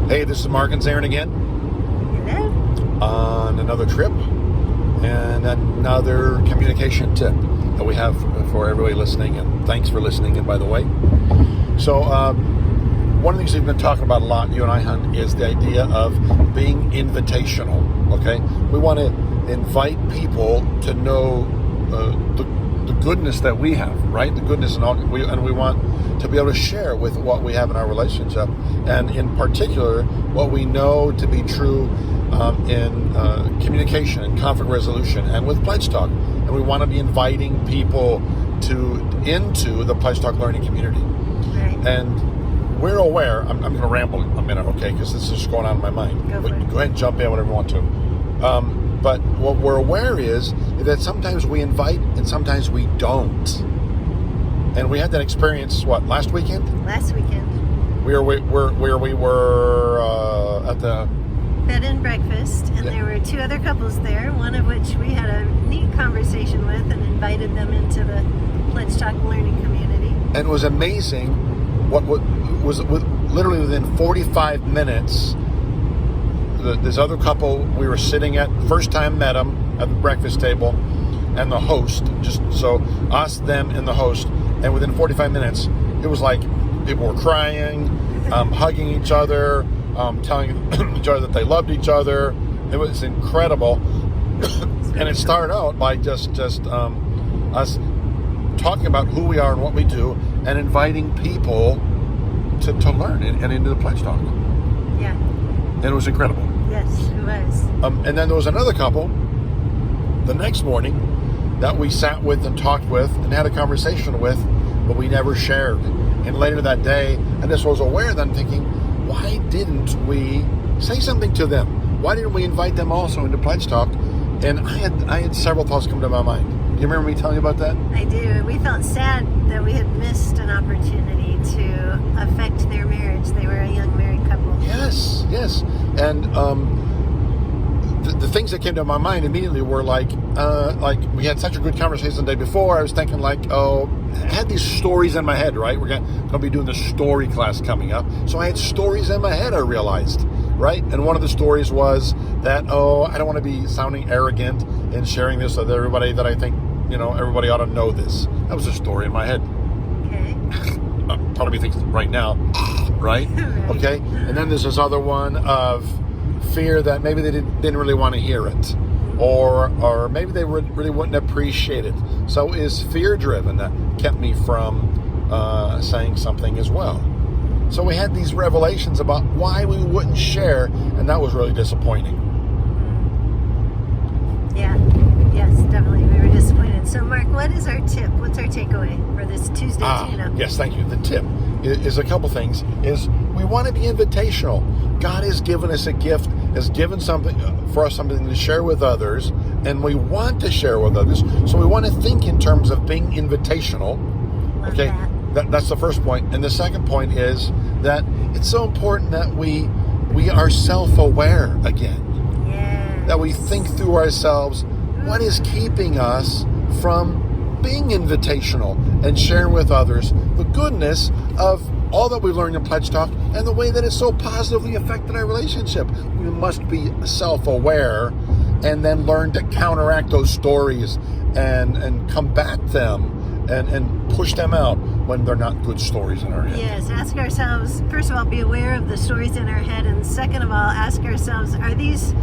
Hey, this is Mark and Aaron again. Hello. On another trip and another communication tip that we have for everybody listening. And thanks for listening. And by the way, so one of the things we've been talking about a lot, you and I, Hunt, is the idea of being invitational. Okay, we want to invite people to know the goodness that we have, right? The goodness and all, we want to be able to share with what we have in our relationship, and in particular, what we know to be true in communication and conflict resolution, and with Pledge Talk. And we want to be inviting people into the Pledge Talk learning community. Right. And we're aware. I'm going to ramble a minute, okay? Because this is just going on in my mind. Go for it. Go ahead and jump in whenever you want to. But what we're aware is that sometimes we invite and sometimes we don't. And we had that experience, last weekend? Last weekend. We were at the Bed and breakfast, and there were two other couples there, one of which we had a neat conversation with and invited them into the Pledge Talk learning community. And it was amazing what was literally within 45 minutes, this other couple we were sitting at, first time met them at the breakfast table, and the host, just so us, them, and the host, and within 45 minutes, it was like people were crying, hugging each other, telling each other that they loved each other. It was incredible. And it started out by just us talking about who we are and what we do, and inviting people to learn and into the Pledge Talk. Yeah. And it was incredible. Yes, it was. And then there was another couple the next morning that we sat with and talked with and had a conversation with, but we never shared. And later that day, I just was aware that I'm thinking, why didn't we say something to them? Why didn't we invite them also into Pledge Talk? And I had several thoughts come to my mind. Do you remember me telling you about that? I do. We felt sad that we had missed an opportunity to affect their marriage. They were a young married couple. Yes. And the things that came to my mind immediately were like we had such a good conversation the day before. I was thinking I had these stories in my head, right? We're going to be doing the story class coming up. So I had stories in my head, I realized, right? And one of the stories was that, I don't want to be sounding arrogant in sharing this with everybody, that I think, everybody ought to know this. That was a story in my head. Okay. Part of me thinks right now, right? Right. Okay. And then there's this other one of fear that maybe they didn't really want to hear it, or maybe they really wouldn't appreciate it. So is fear driven that kept me from saying something as well. So we had these revelations about why we wouldn't share, and that was really disappointing. Yeah. Yes, definitely. We were disappointed. So, Mark, what is our tip? What's our takeaway for this Tuesday tune-up? Yes, thank you. The tip is a couple things. Is we want to be invitational. God has given us a gift, has given something for us, something to share with others, and we want to share with others. So we want to think in terms of being invitational. Love Okay, that. that's the first point. And the second point is that it's so important that we are self-aware again. Yeah. That we think through ourselves, what is keeping us from being invitational and sharing with others the goodness of all that we learned in Pledge Talk and the way that it's so positively affected our relationship. We must be self-aware and then learn to counteract those stories and combat them and push them out when they're not good stories in our head. Yes, ask ourselves, first of all, be aware of the stories in our head, and second of all, ask ourselves, are these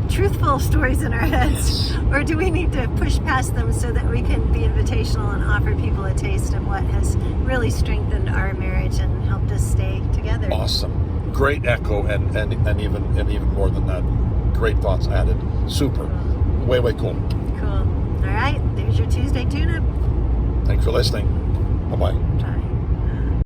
truthful stories in our heads, or do we need to push past them so that we can be invitational and offer people a taste of what has really strengthened our marriage and helped us stay together? Awesome. Great echo and even more than that. Great thoughts added. Super. Way cool. Cool. All right, there's your Tuesday tune-up. Thanks for listening. Bye-bye.